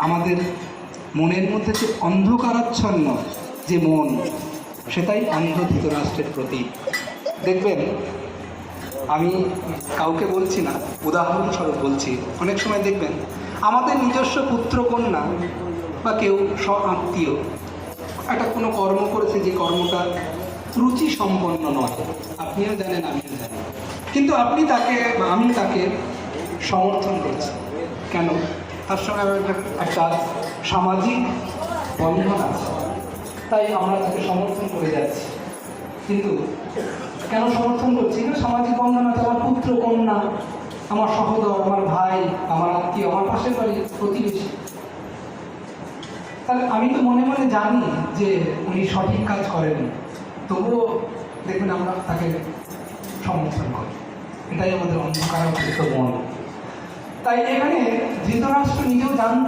আমাদের মনের মধ্যে যে অন্ধকারাচ্ছন্ন যে মন, সেটাই অন্ধ ধৃতরাষ্ট্রের প্রতীক। দেখবেন, আমি কাউকে বলছি না, উদাহরণস্বরূপ বলছি, অনেক সময় দেখবেন আমাদের নিজস্ব পুত্র কন্যা বা কেউ আত্মীয় একটা কোনো কর্ম করেছে, যে কর্মটা রুচি সম্পন্ন নয়, আপনিও জানেন আমিও জানি, কিন্তু আপনি তাকে বা আমি তাকে সমর্থন করছি। কেন? তার সঙ্গে একটা সামাজিক বন্ধন আছে, তাই আমরা তাকে সমর্থন করে যাচ্ছি। কিন্তু কেন সমর্থন করছি? না, সামাজিক বন্ধন আছে, আমার পুত্র কন্যা, আমার সহোদর, আমার ভাই, আমার আত্মীয়, আমার পাশের বাড়ির প্রতিবেশী। তাহলে আমি তো মনে মনে জানি যে উনি সঠিক কাজ করেন, তবুও দেখবেন আমরা তাকে সমর্থন করি। এটাই আমাদের অন্ধকারাবৃত মন। তাই এখানে ধৃতরাষ্ট্র নিজেও জানতে